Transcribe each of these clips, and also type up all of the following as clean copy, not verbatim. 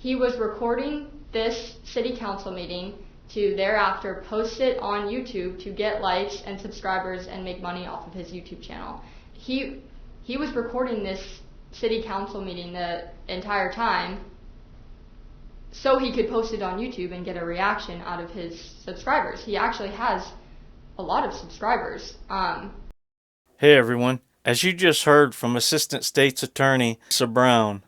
He was recording this city council meeting to thereafter post it on YouTube to get likes and subscribers and make money off of his YouTube channel. He was recording this city council meeting the entire time so he could post it on YouTube and get a reaction out of his subscribers. He actually has a lot of subscribers. Hey everyone, as you just heard from Assistant State's Attorney Lisa Brown,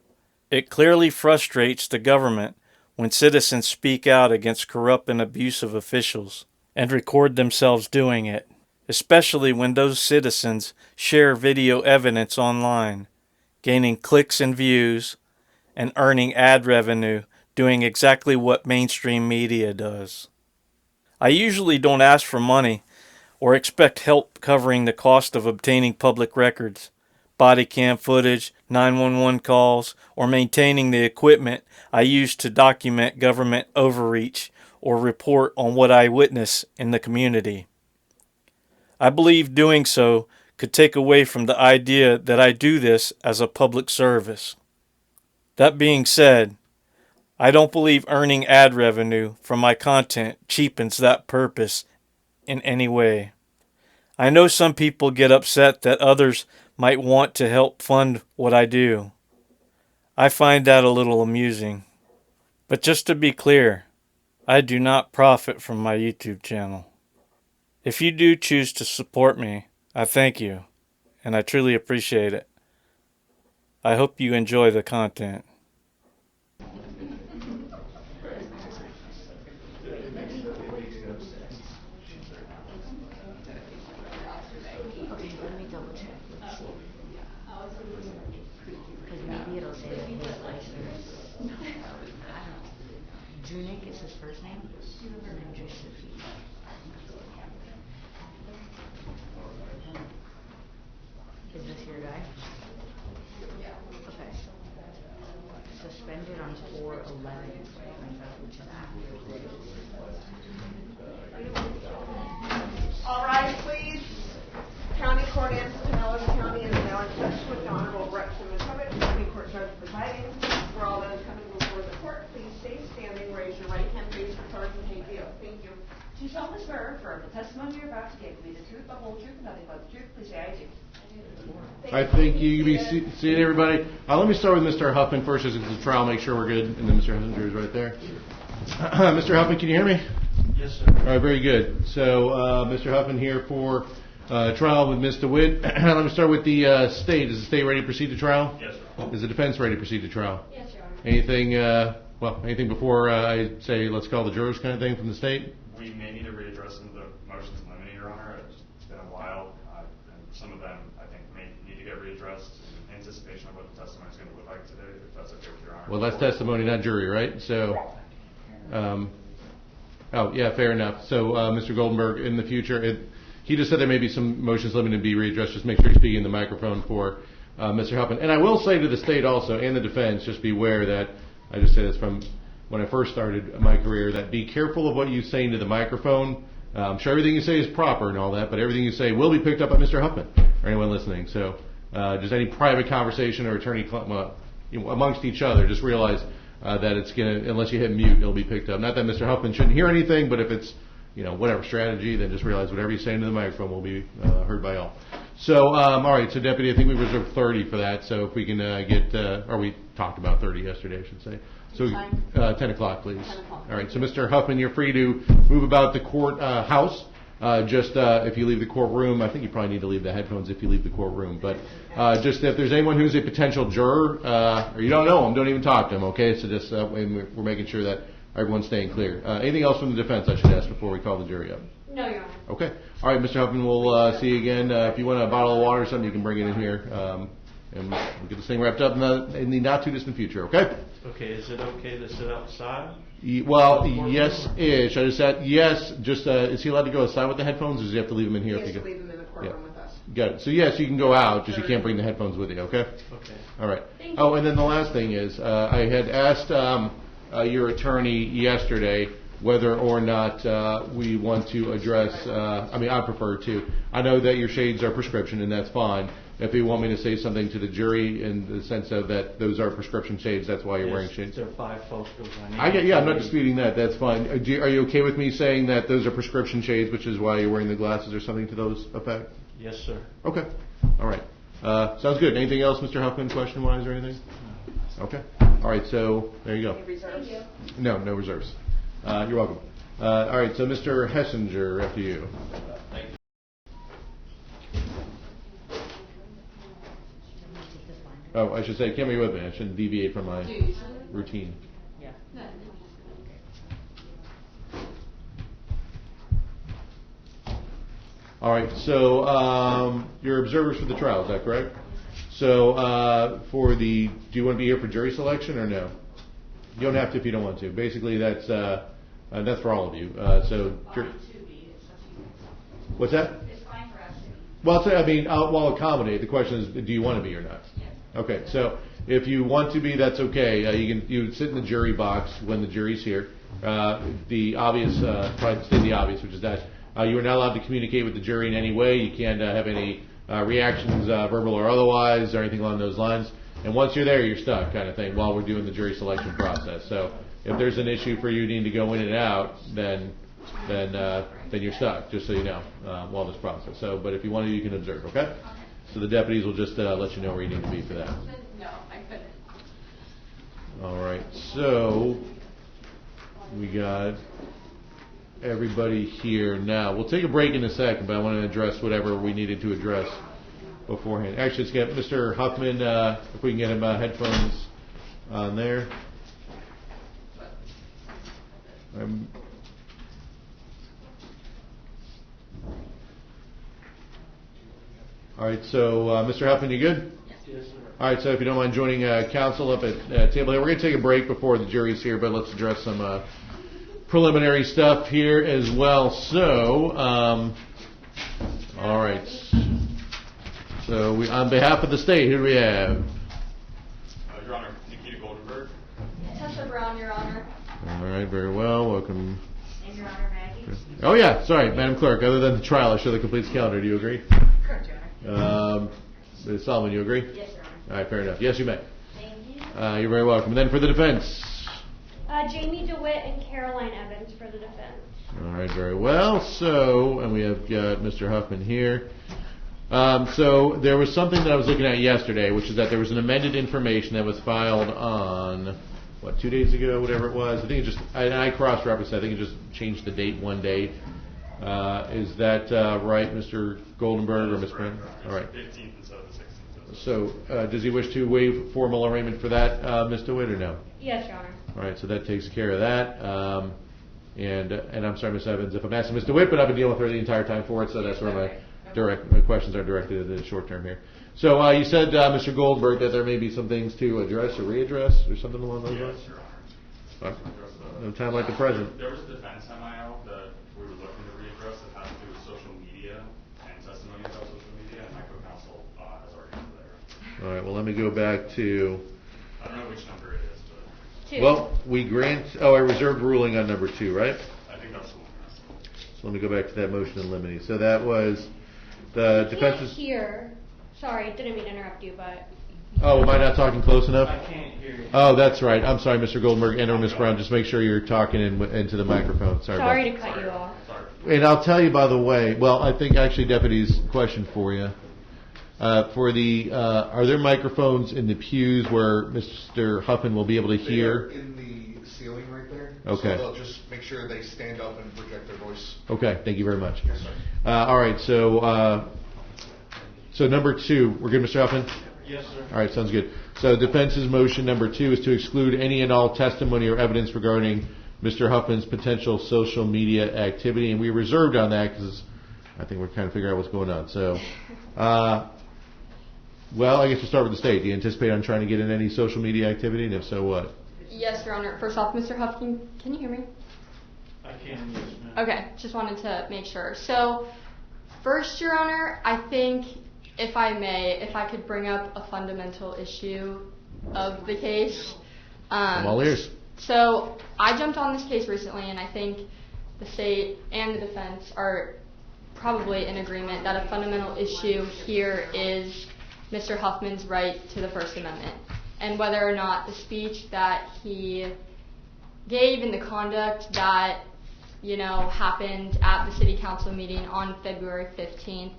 it clearly frustrates the government when citizens speak out against corrupt and abusive officials and record themselves doing it, especially when those citizens share video evidence online, gaining clicks and views, and earning ad revenue doing exactly what mainstream media does. I usually don't ask for money or expect help covering the cost of obtaining public records, body cam footage, 911 calls, or maintaining the equipment I use to document government overreach or report on what I witness in the community. I believe doing so could take away from the idea that I do this as a public service. That being said, I don't believe earning ad revenue from my content cheapens that purpose in any way. I know some people get upset that others might want to help fund what I do. I find that a little amusing. But just to be clear, I do not profit from my YouTube channel. If you do choose to support me, I thank you, and I truly appreciate it. I hope you enjoy the content. Junik is his first name, and then Joseph. Is this your guy? Yeah. Okay. Suspended on 4/11, which is after. All right, please. County Court in Pinellas County is now in session with the Honorable Brett Simmons, County Court Judge presiding. For all those coming before the court, please stay standing, raise your right hand, please, for Sergeant Hayfield. Thank you. Do you solemnly swear or affirm the testimony you're about to give will be the truth, the whole truth, and nothing but the truth? Please say I do. I think you can be seeing everybody. Let me start with Mr. Huffman first, as it's a trial, make sure we're good, and then Mr. Hunter is right there. Mr. Huffman, can you hear me? Yes, sir. All right, very good. So, Mr. Huffman here for trial with Ms. DeWitt. Let me start with the state. Is the state ready to proceed to trial? Yes, sir. Is the defense ready to proceed to trial? Yes, Your Honor. Anything, anything before I say let's call the jurors kind of thing from the state? We may need to readdress some of the motions in limine, Your Honor. It's been a while, and some of them, I think, may need to get readdressed in anticipation of what the testimony is going to look like today, if that's okay with Your Honor. Well, that's testimony, not jury, right? So, oh, yeah, fair enough. So, Mr. Goldenberg, in the future, he just said there may be some motions limited to be readdressed. Just make sure you're speaking in the microphone for Mr. Huffman. And I will say to the state also, and the defense, just beware that, I just say this from when I first started my career, that be careful of what you say into the microphone. I'm sure everything you say is proper and all that, but everything you say will be picked up by Mr. Huffman or anyone listening. So just any private conversation or attorney amongst each other, just realize that it's going to, unless you hit mute, it'll be picked up. Not that Mr. Huffman shouldn't hear anything, but if it's, whatever strategy, then just realize whatever you say into the microphone will be heard by all. So, all right, so Deputy, I think we reserved 30 for that, so if we can get, or we talked about 30 yesterday, I should say. So, 10 o'clock, please. 10 o'clock. All right, so Mr. Huffman, you're free to move about the court house. Just if you leave the courtroom, I think you probably need to leave the headphones if you leave the courtroom, but just if there's anyone who's a potential juror, or you don't know them, don't even talk to them, okay? So just we're making sure that everyone's staying clear. Anything else from the defense I should ask before we call the jury up? No, Your Honor. Okay. All right, Mr. Huffman, we'll see you again. If you want a bottle of water or something, you can bring it in here, and we'll get this thing wrapped up in the not-too-distant future, okay? Okay, is it okay to sit outside? Well, yes-ish. I just said yes. Just is he allowed to go outside with the headphones, or does he have to leave them in here? He has to leave them in the courtroom with us. Got it. So yes, you can go out, just you can't bring the headphones with you, okay? Okay. All right. Oh, and then the last thing is, I had asked your attorney yesterday whether or not we want to address, I mean, I prefer to. I know that your shades are prescription, and that's fine. If you want me to say something to the jury in the sense of that those are prescription shades, that's why you're wearing shades. There are bifocals. I'm not disputing that. That's fine. Are you okay with me saying that those are prescription shades, which is why you're wearing the glasses or something to those effect? Yes, sir. Okay. All right. Sounds good. Anything else, Mr. Huffman, question-wise or anything? Okay. All right. So there you go. Any reserves? No reserves. You're welcome. All right. So Mr. Hessinger, after you. Oh, I should say, can't be with me. I shouldn't deviate from my routine. Yeah. All right. So you're observers for the trial. Is that correct? So do you want to be here for jury selection or no? You don't have to if you don't want to. Basically, that's for all of you. What's that? It's fine for us. Well, I mean, I'll accommodate. The question is, do you want to be or not? Yes. Okay, so if you want to be, that's okay. You sit in the jury box when the jury's here. The obvious, probably state the obvious, which is that you are not allowed to communicate with the jury in any way. You can't have any reactions, verbal or otherwise, or anything along those lines. And once you're there, you're stuck, kind of thing, while we're doing the jury selection process. So if there's an issue for you needing to go in and out, then you're stuck, just so you know, while this process. So, but if you want to, you can observe, okay? So the deputies will just let you know where you need to be for that. No, I couldn't. All right, so we got everybody here now. We'll take a break in a second, but I want to address whatever we needed to address beforehand. Actually, let's get Mr. Huffman, if we can get him headphones on there. All right, so Mr. Huffman, you good? Yes, sir. All right, so if you don't mind joining counsel up at table here, we're going to take a break before the jury's here, but let's address some preliminary stuff here as well. So, all right. So, on behalf of the state, who do we have? Your Honor, Nikita Goldenberg. Tessa Brown, Your Honor. All right, very well. Welcome. And Your Honor, Maggie. Oh, yeah, sorry, Madam Clerk. Other than the trial, I show the complete calendar. Do you agree? Correct, Your Honor. Ms. Solomon, you agree? Yes, Your Honor. All right, fair enough. Yes, you may. Thank you. You're very welcome. And then for the defense. Jamie DeWitt and Caroline Evans for the defense. All right, very well. So, and we have got Mr. Huffman here. So there was something that I was looking at yesterday, which is that there was an amended information that was filed on, 2 days ago, whatever it was. I think it just, I cross-referenced, I think it just changed the date one day. Is that right, Mr. Goldenberg or Ms. Brown? All right. 15th instead of the 16th. So does he wish to waive formal arraignment for that, Ms. DeWitt, or no? Yes, Your Honor. All right, so that takes care of that. And I'm sorry, Ms. Evans, if I'm asking Ms. DeWitt, but I've been dealing with her the entire time for it, so that's where my questions are directed at the short term here. So you said, Mr. Goldberg, that there may be some things to address or readdress or something along those lines? Yes, Your Honor. No time like the present. There was a defense MIL that we were looking to readdress that has to do with social media and testimony about social media, and my co-counsel has already been there. All right, well, let me go back to, I don't know which number it is, but 2. well, we grant, I reserved ruling on number 2, right? I think that's the one. So let me go back to that motion in limine. So that was the defense's. Here. Sorry, didn't mean to interrupt you, but. Oh, am I not talking close enough? I can't hear you. Oh, that's right. I'm sorry, Mr. Goldberg and or Ms. Brown. Just make sure you're talking into the microphone. Sorry Sorry about to cut you off. Sorry. And I'll tell you, by the way, well, I think actually, deputies, question for you. For the, are there microphones in the pews where Mr. Huffman will be able to They are hear? in the ceiling right there. Okay. So they'll just make sure they stand up and project their voice. Okay, thank you very much. Yes, sir. All right, so number 2, we're good, Mr. Huffman? Yes, sir. All right, sounds good. So defense's motion number 2 is to exclude any and all testimony or evidence regarding Mr. Huffman's potential social media activity, and we reserved on that because I think we're kind of figuring out what's going on. So, well, I guess we'll start with the state. Do you anticipate on trying to get in any social media activity, and if so, what? Yes, Your Honor. First off, Mr. Huffman, can you hear me? I can, yes, ma'am. Okay, just wanted to make sure. So, first, Your Honor, I think, if I may, if I could bring up a fundamental issue of the case. I'm all ears. So, I jumped on this case recently, and I think the state and the defense are probably in agreement that a fundamental issue here is Mr. Huffman's right to the First Amendment, and whether or not the speech that he gave and the conduct that, happened at the city council meeting on February 15th,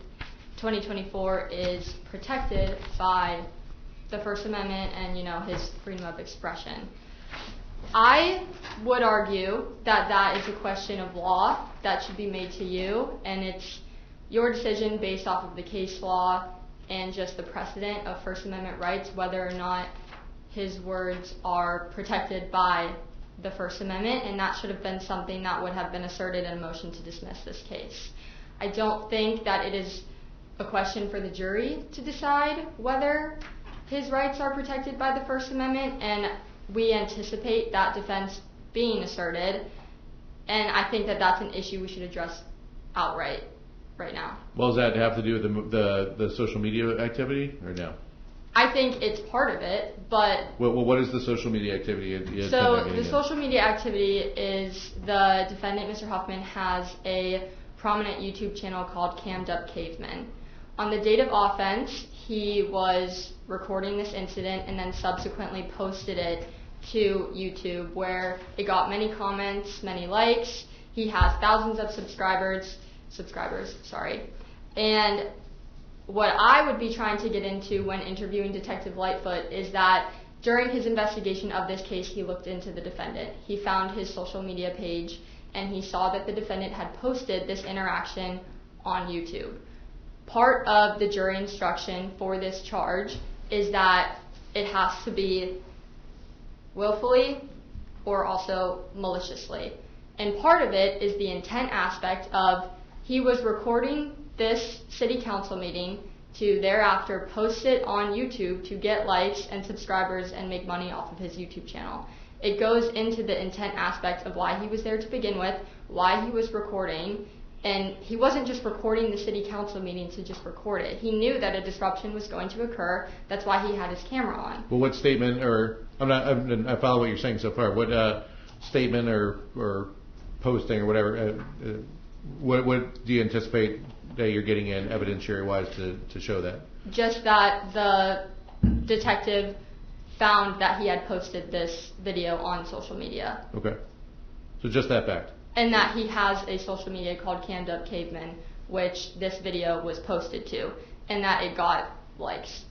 2024 is protected by the First Amendment and, his freedom of expression. I would argue that that is a question of law that should be made to you, and it's your decision based off of the case law and just the precedent of First Amendment rights, whether or not his words are protected by the First Amendment, and that should have been something that would have been asserted in a motion to dismiss this case. I don't think that it is a question for the jury to decide whether his rights are protected by the First Amendment, and we anticipate that defense being asserted, and I think that that's an issue we should address outright right now. Well, does that have to do with the social media activity, or no? I think it's part of it, but... Well, what is the social media activity? So the social media activity is the defendant, Mr. Huffman, has a prominent YouTube channel called Cammed Up Caveman. On the date of offense, he was recording this incident and then subsequently posted it to YouTube, where it got many comments, many likes. He has thousands of subscribers, and what I would be trying to get into when interviewing Detective Lightfoot is that during his investigation of this case, he looked into the defendant. He found his social media page, and he saw that the defendant had posted this interaction on YouTube. Part of the jury instruction for this charge is that it has to be willfully or also maliciously. And part of it is the intent aspect of he was recording this city council meeting to thereafter post it on YouTube to get likes and subscribers and make money off of his YouTube channel. It goes into the intent aspect of why he was there to begin with, why he was recording, and he wasn't just recording the city council meeting to just record it. He knew that a disruption was going to occur. That's why he had his camera on. Well, what statement, or I follow what you're saying so far. What statement or posting or whatever, what do you anticipate that you're getting in evidentiary-wise to show that? Just that the detective found that he had posted this video on social media. Okay. So just that fact. And that he has a social media called Cammed Up Caveman, which this video was posted to, and that it got likes.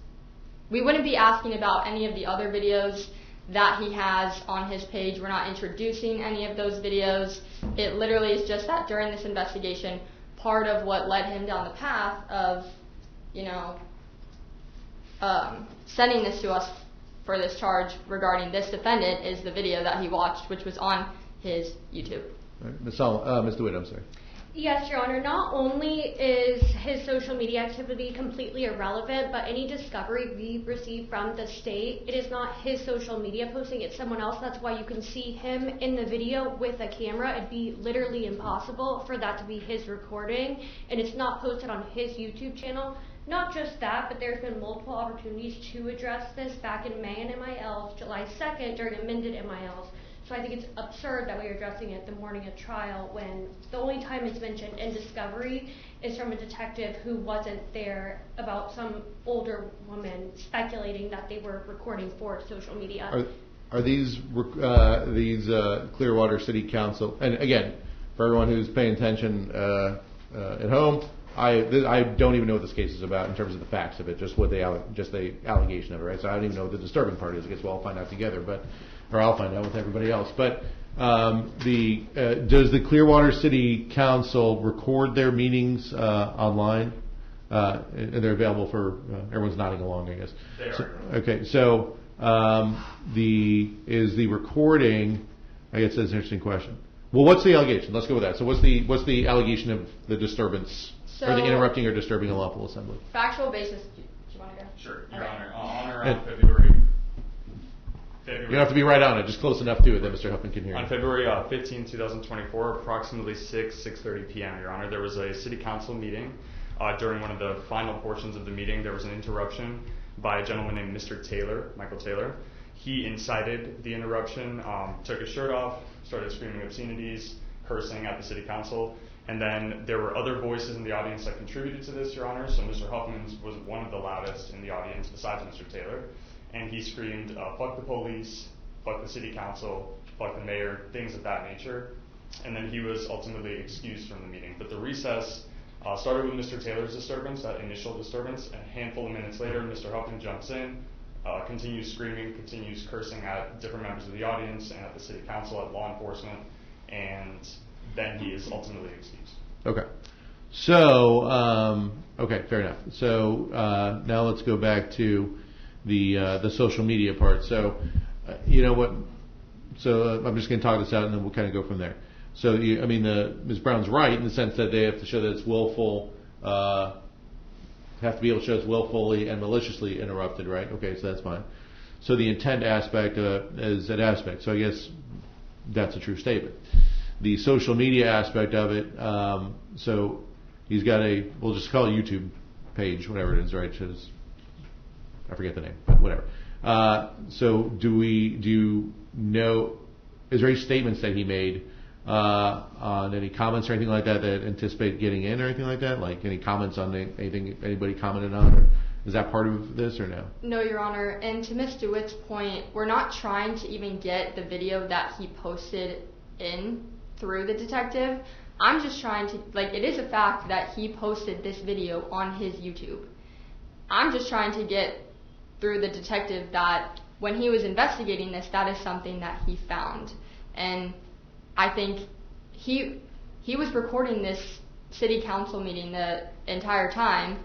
We wouldn't be asking about any of the other videos that he has on his page. We're not introducing any of those videos. It literally is just that during this investigation, part of what led him down the path of, sending this to us for this charge regarding this defendant is the video that he watched, which was on his YouTube. All right. Ms. DeWitt, I'm sorry. Yes, Your Honor. Not only is his social media activity completely irrelevant, but any discovery we receive from the state, it is not his social media posting, it's someone else. That's why you can see him in the video with a camera. It'd be literally impossible for that to be his recording, and it's not posted on his YouTube channel. Not just that, but there's been multiple opportunities to address this back in May in MILs, July 2nd during amended MILs. So I think it's absurd that we're addressing it the morning of trial when the only time it's mentioned in discovery is from a detective who wasn't there about some older woman speculating that they were recording for social media. Are these Clearwater City Council, and again, for everyone who's paying attention at home, I don't even know what this case is about in terms of the facts of it, just the allegation of it, right? So I don't even know what the disturbing part is. I guess we'll all find out together, or I'll find out with everybody else. But does the Clearwater City Council record their meetings online? And they're available for everyone's nodding along, I guess. They are. So, okay, so is the recording? I guess that's an interesting question. Well, what's the allegation? Let's go with that. So what's the allegation of the disturbance or the interrupting or disturbing a lawful assembly? Factual basis. Do you want to go? Sure, Okay. Your Honor. On or around February. You don't have to be right on it, just close enough to it that Mr. Huffman can hear On you. February 15, 2024, approximately 6:30 p.m., Your Honor, there was a city council meeting. During one of the final portions of the meeting, there was an interruption by a gentleman named Mr. Taylor, Michael Taylor. he incited the interruption, took his shirt off, started screaming obscenities, cursing at the city council. And then there were other voices in the audience that contributed to this, Your Honor. So Mr. Huffman was one of the loudest in the audience besides Mr. Taylor. And he screamed, fuck the police, fuck the city council, fuck the mayor, things of that nature. And then he was ultimately excused from the meeting. But the recess started with Mr. Taylor's disturbance, that initial disturbance. And a handful of minutes later, Mr. Huffman jumps in, continues screaming, continues cursing at different members of the audience and at the city council, at law enforcement. And then he is ultimately excused. Okay. So, okay, fair enough. So now let's go back to the social media part. So, you know what? So I'm just going to talk this out, and then we'll kind of go from there. So, Ms. Brown's right in the sense that they have to show that it's willful, have to be able to show it's willfully and maliciously interrupted, right? Okay, so that's fine. So the intent aspect is an aspect. So I guess that's a true statement. The social media aspect of it, so he's got we'll just call it YouTube page, whatever it is, right? I forget the name, but whatever. So do you know, is there any statements that he made on any comments or anything like that anticipate getting in or anything like that? Like any comments on anything anybody commented on? Or is that part of this or no? No, Your Honor. And to Ms. DeWitt's point, we're not trying to even get the video that he posted in through the detective. I'm just trying to, it is a fact that he posted this video on his YouTube. I'm just trying to get through the detective that when he was investigating this, that is something that he found. And I think he was recording this city council meeting the entire time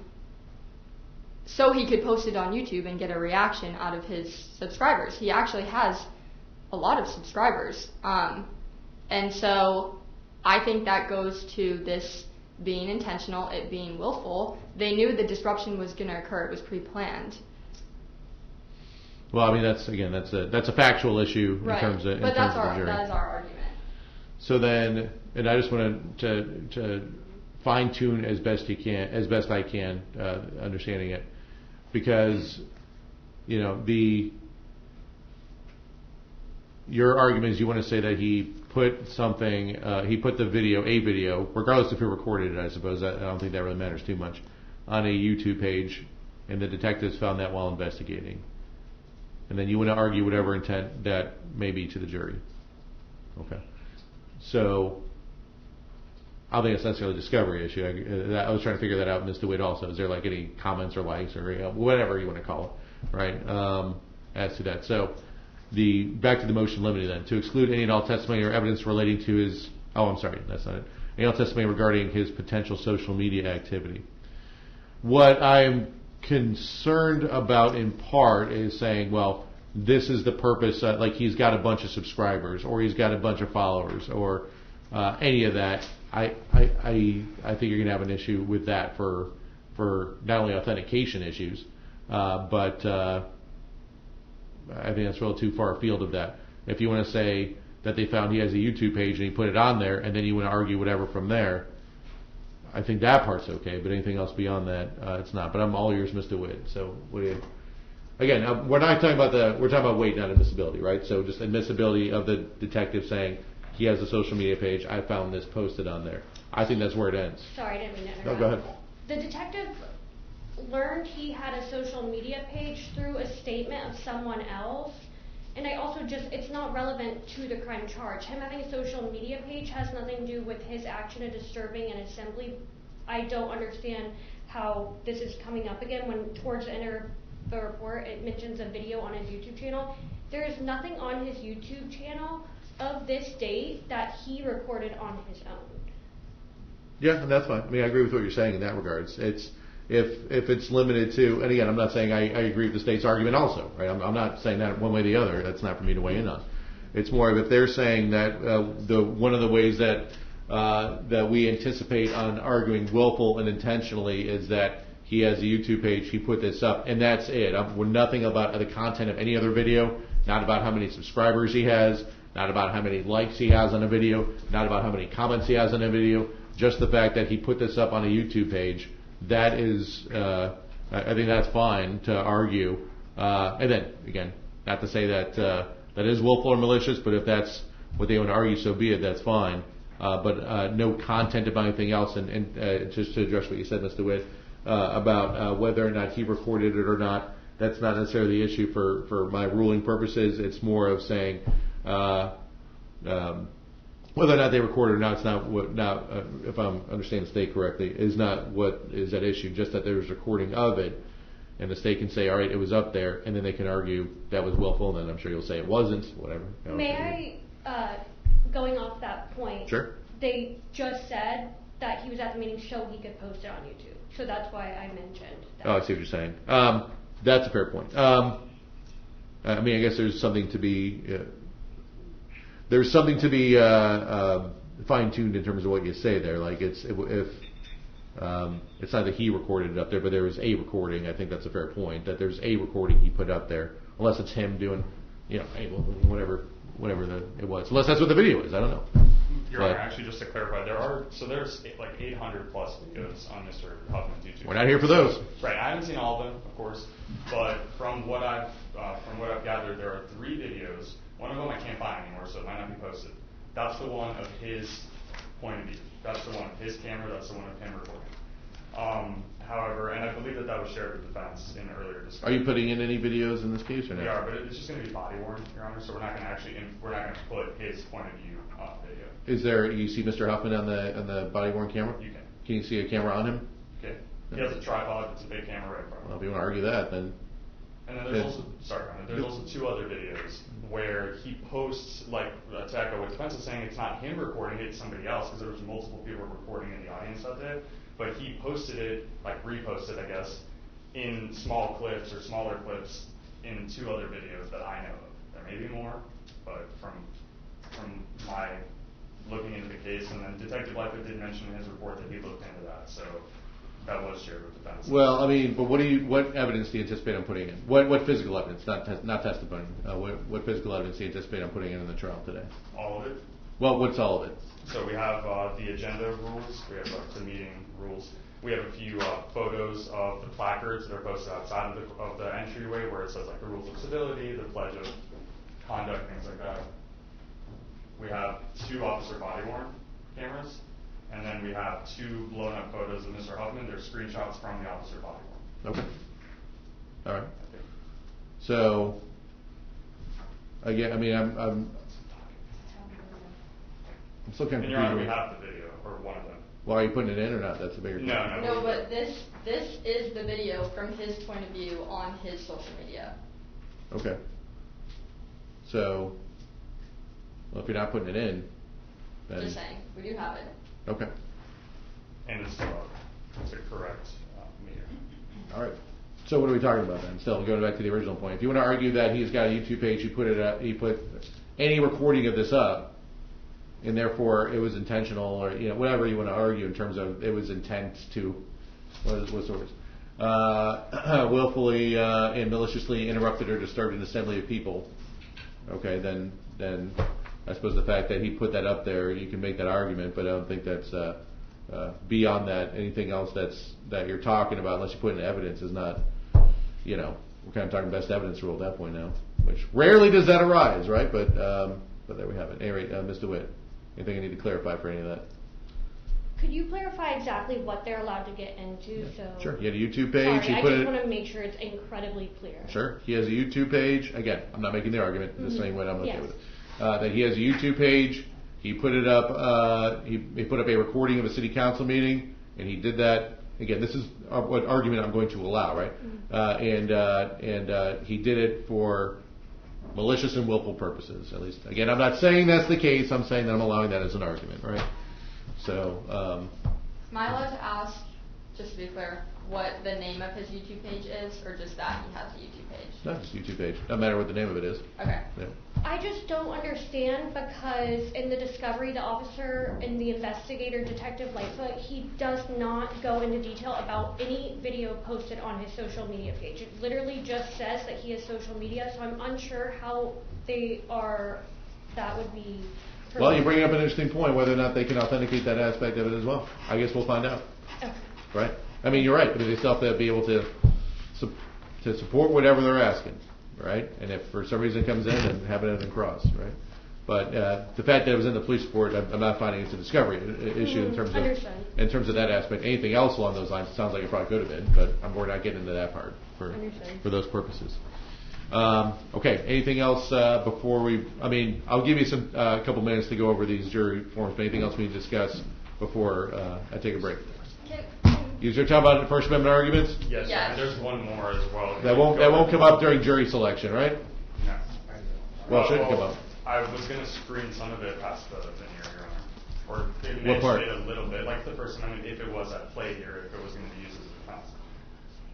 so he could post it on YouTube and get a reaction out of his subscribers. He actually has a lot of subscribers. And so I think that goes to this being intentional, it being willful. They knew the disruption was going to occur. It was pre-planned. Well, that's a factual issue in terms of the jury. That is our argument. So then, and I just want to fine tune as best I can, understanding it, because your argument is you want to say that he put the video, regardless if he recorded it, I suppose. I don't think that really matters too much, on a YouTube page, and the detectives found that while investigating. And then you want to argue whatever intent that may be to the jury. Okay. So, I don't think it's necessarily a discovery issue. I was trying to figure that out, Ms. DeWitt also. Is there any comments or likes or whatever you want to call it, right, as to that. So, back to the motion limited then. To exclude any and all testimony or evidence relating to his, that's not it. Any and all testimony regarding his potential social media activity. What I'm concerned about in part is saying, well, this is the purpose, he's got a bunch of subscribers or he's got a bunch of followers or any of that. I think you're going to have an issue with that for not only authentication issues, but I think that's a little too far afield of that. If you want to say that they found he has a YouTube page and he put it on there and then you want to argue whatever from there, I think that part's okay, but anything else beyond that, it's not. But I'm all ears, Mr. DeWitt. So, again, we're talking about weight, not admissibility, right? So just admissibility of the detective saying he has a social media page. I found this posted on there. I think that's where it ends. Sorry, I didn't mean to interrupt. No, go ahead. The detective learned he had a social media page through a statement of someone else. And I also it's not relevant to the crime charge. Him having a social media page has nothing to do with his action of disturbing an assembly. I don't understand how this is coming up again when towards the end of the report it mentions a video on his YouTube channel. There is nothing on his YouTube channel of this date that he recorded on his own. Yeah, and that's fine. I agree with what you're saying in that regards. It's if it's limited to, and again, I'm not saying I agree with the state's argument also, right? I'm not saying that one way or the other. That's not for me to weigh in on. It's more of if they're saying that one of the ways that we anticipate on arguing willful and intentionally is that he has a YouTube page, he put this up, and that's it. We're nothing about the content of any other video, not about how many subscribers he has, not about how many likes he has on a video, not about how many comments he has on a video, just the fact that he put this up on a YouTube page. That is, I think that's fine to argue. And then, again, Not to say that that is willful or malicious, but if that's what they want to argue, so be it. That's fine. But no content about anything else. And just to address what you said, Mr. Witt, about whether or not he recorded it or not, that's not necessarily the issue for my ruling purposes. It's more of saying whether or not they recorded or not. It's not what now. If I'm understanding the state correctly, is not what is at issue. Just that there's recording of it. And the state can say, all right, it was up there, and then they can argue that was willful, and then I'm sure you'll say it wasn't, whatever. May I, going off that point, Sure. They just said that he was at the meeting so he could post it on YouTube. So that's why I mentioned that. Oh, I see what you're saying. That's a fair point. I mean, I guess there's something to be fine-tuned in terms of what you say there. Like it's not that he recorded it up there, but there was a recording. I think that's a fair point, that there's a recording he put up there, unless it's him doing, whatever it was. Unless that's what the video is, I don't know. Your Honor, actually, just to clarify, there's like 800 plus videos on Mr. Huffman's YouTube. We're not here for those. Right, I haven't seen all of them, of course, but from what I've gathered, there are 3 videos. One of them I can't find anymore, so it might not be posted. That's the one of his point of view. That's the one of his camera. That's the one of him recording. However, and I believe that was shared with defense in earlier discussion. Are you putting in any videos in this case or not? We are, but it's just going to be body worn, Your Honor. So we're not going to put his point of view on video. Is there? You see Mr. Huffman on the body worn camera? You can. Can you see a camera on him? Okay. He has a tripod. It's a big camera right in front of him. Well, if you want to argue that, then. And then there's also 2 other videos where he posts, like, to echo what defense is saying, it's not him recording, it's somebody else, because there was multiple people recording in the audience that day. But he posted it, like reposted, I guess, in small clips or smaller clips in 2 other videos that I know of. There may be more, but from my looking into the case, and then Detective Lightfoot did mention in his report that he looked into that, so that was shared with defense. Well, I mean, but what evidence do you anticipate on putting in? What physical evidence, not testimony? What physical evidence do you anticipate on putting in the trial today? All of it? Well, what's all of it? So we have the agenda rules, we have the meeting rules, we have a few photos of the placards that are posted outside of the entryway where it says like the rules of civility, the pledge of conduct, things like that. We have 2 officer body worn cameras, and then we have 2 blown up photos of Mr. Huffman. They're screenshots from the officer body worn. Okay. All right. So, again, I mean, I'm still kind of And Your Honor, we have the video, or one of them. Well, are you putting it in or not? That's a bigger question. No, but this is the video from his point of view on his social media. Okay. So, well, if you're not putting it in, then. Just saying, we do have it. Okay. And it's a correct meter. All right. So what are we talking about then? Still going back to the original point. If you want to argue that he's got a YouTube page, he put any recording of this up, and therefore it was intentional, or whatever you want to argue in terms of it was intent to, what's the words? Willfully and maliciously interrupted or disturbed an assembly of people. Okay, then I suppose the fact that he put that up there, you can make that argument, but I don't think that's beyond that. Anything else that you're talking about, unless you put in evidence, is not, we're kind of talking best evidence rule at that point now, which rarely does that arise, right? But there we have it. Anyway, Mr. Witt, anything I need to clarify for any of that? Could you clarify exactly what they're allowed to get into? Sure. He had a YouTube page. Sorry, I just want to make sure it's incredibly clear. Sure. He has a YouTube page. Again, I'm not making the argument. I'm just saying what I'm okay Yes. with it. That he has a YouTube page. He put it up. He put up a recording of a city council meeting, and he did that. Again, this is what argument I'm going to allow, right? And he did it for malicious and willful purposes. At least, again, I'm not saying that's the case. I'm saying that I'm allowing that as an argument, right? So. Am I allowed to ask, just to be clear, what the name of his YouTube page is, or just that he has a YouTube page? No, just YouTube page. Doesn't matter what the name of it is. Okay. Yeah. I just don't understand, because in the discovery, the officer and the investigator, Detective Lightfoot, he does not go into detail about any video posted on his social media page. It literally just says that he has social media, so I'm unsure how that would be. Well, you bring up an interesting point, whether or not they can authenticate that aspect of it as well. I guess we'll find out. Okay. Right? I mean, you're right. I mean, they still have to be able to support whatever they're asking. right? And if for some reason it comes in, then have it in cross, right? But the fact that it was in the police report, I'm not finding it's a discovery issue in terms of that aspect. Anything else along those lines, it sounds like it probably could have been, but we're not getting into that part for those purposes. Okay, anything else before I'll give you a couple minutes to go over these jury forms, but anything else we need to discuss before I take a break? You start talking about the First Amendment arguments? Yes, Yes. and there's one more as well. That won't come up during jury selection, right? No. Well, it shouldn't come up. I was going to screen some of it past the veneer, Your Honor. Or maybe What part? mention it a little bit, like the First Amendment, if it was at play here, if it was going to be used as a defense.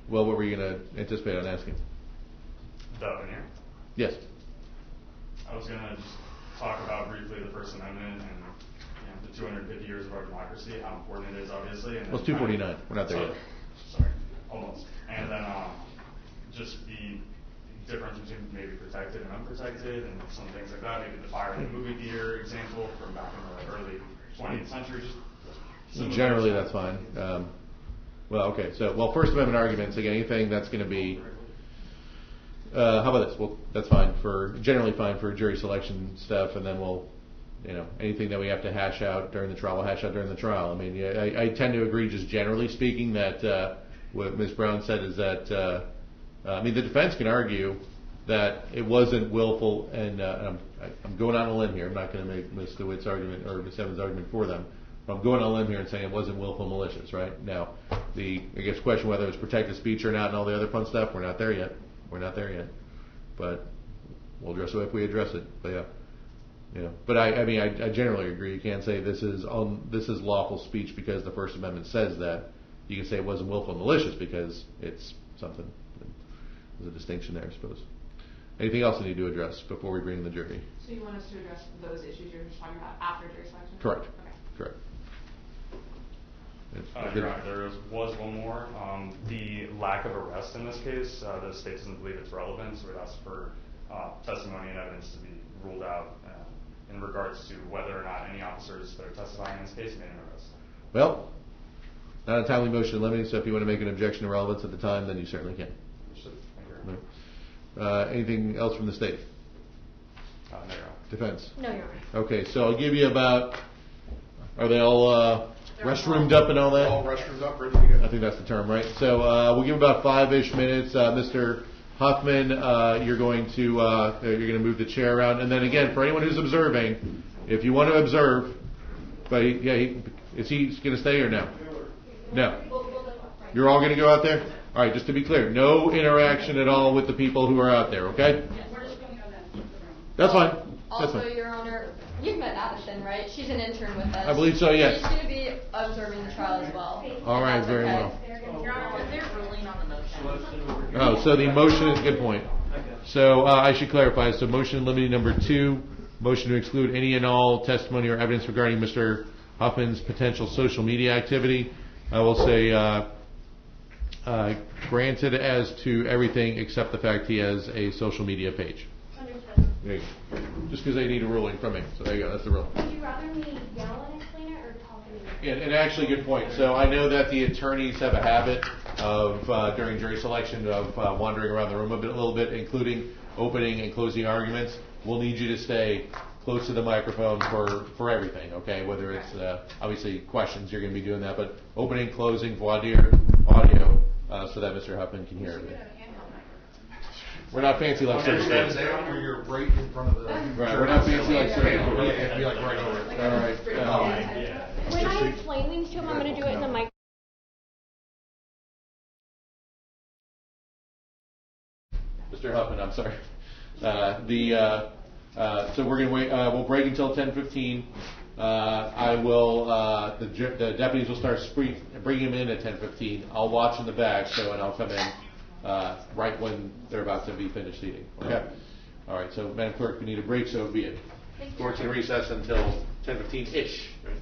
Well, what were you going to anticipate on asking? The veneer? Yes. I was going to just talk about briefly the First Amendment and the 250 years of our democracy, how important it is, obviously. And Well, it's 249. We're not there yet. Sorry, almost. And then just the difference between maybe protected and unprotected and some things like that. Maybe the fire in the movie theater example from back in the early 20th century. So generally, that's fine. Okay. So, First Amendment arguments, again, anything that's going to be, how about this? Well, that's fine generally fine for jury selection stuff, and then we'll, anything that we have to hash out during the trial, we'll hash out during the trial. I mean, I tend to agree, just generally speaking, that what Ms. Brown said is that, the defense can argue that it wasn't willful, and I'm going on a limb here. I'm not going to make Ms. DeWitt's argument or Ms. Evans' argument for them. But I'm going on a limb here and saying it wasn't willful malicious, right? Now, I guess question whether it was protected speech or not and all the other fun stuff, we're not there yet. But we'll address it if we address it. But yeah. But I generally agree. You can't say this is lawful speech because the First Amendment says that. You can say it wasn't willful malicious because it's something. There's a distinction there, I suppose. Anything else we need to address before we bring in the jury? So you want us to address those issues you're just talking about after jury selection? Correct. Okay. Correct. Your Honor, there was one more. The lack of arrest in this case, the state doesn't believe it's relevant, so it asks for testimony and evidence to be ruled out in regards to whether or not any officers that are testifying in this case made an arrest. Well, not a timely motion limiting, so if you want to make an objection to relevance at the time, then you certainly can. Thank you. Anything else from the state? No, Your Honor. Defense? No, Your Honor. Okay, so I'll give you about, are they all restroomed up and all that? All restrooms up, ready to go. I think that's the term, right? So we'll give about 5-ish minutes. Mr. Huffman, you're going to move the chair around. And then again, for anyone who's observing, if you want to observe, is he going to stay or no? No. You're all going to go out there? All right, just to be clear, no interaction at all with the people who are out there, okay? That's fine. Also, Your Honor, you've met Addison, right? She's an intern with us. I believe so, yes. She's going to be observing the trial as well. All right, That's very okay. well. Your Honor, is there a ruling on the motion? Oh, so the motion is a good point. So I should clarify. So motion limiting number 2, motion to exclude any and all testimony or evidence regarding Mr. Huffman's potential social media activity. I will say granted as to everything except the fact he has a social media page. Understood. There you go. Just because they need a ruling from me. So there you go. That's the rule. Would you rather me yell and explain it or talk and And actually, good point. So I know that the attorneys have a habit of, during jury selection, of wandering around the room a little bit, including opening and closing arguments. We'll need you to stay close to the microphone for everything, okay? Whether it's, obviously, questions, you're going to be doing that, but opening, closing, voir dire, audio, so that Mr. Huffman can hear it. We're not fancy like Stand Sir. down where you're right in front of the. Right, we're not fancy like Sir. Be like right over it. All right. When I explain things to him, I'm going to do it in the mic. Mr. Huffman, I'm sorry. So we're going to wait. We'll break until 10:15. I will. The deputies will start bringing him in at 10:15. I'll watch in the back, and I'll come in right when they're about to be finished eating. Okay. All right. So, Madam Clerk, we need a break, so be it. Court's in recess until 10:15 ish. Right?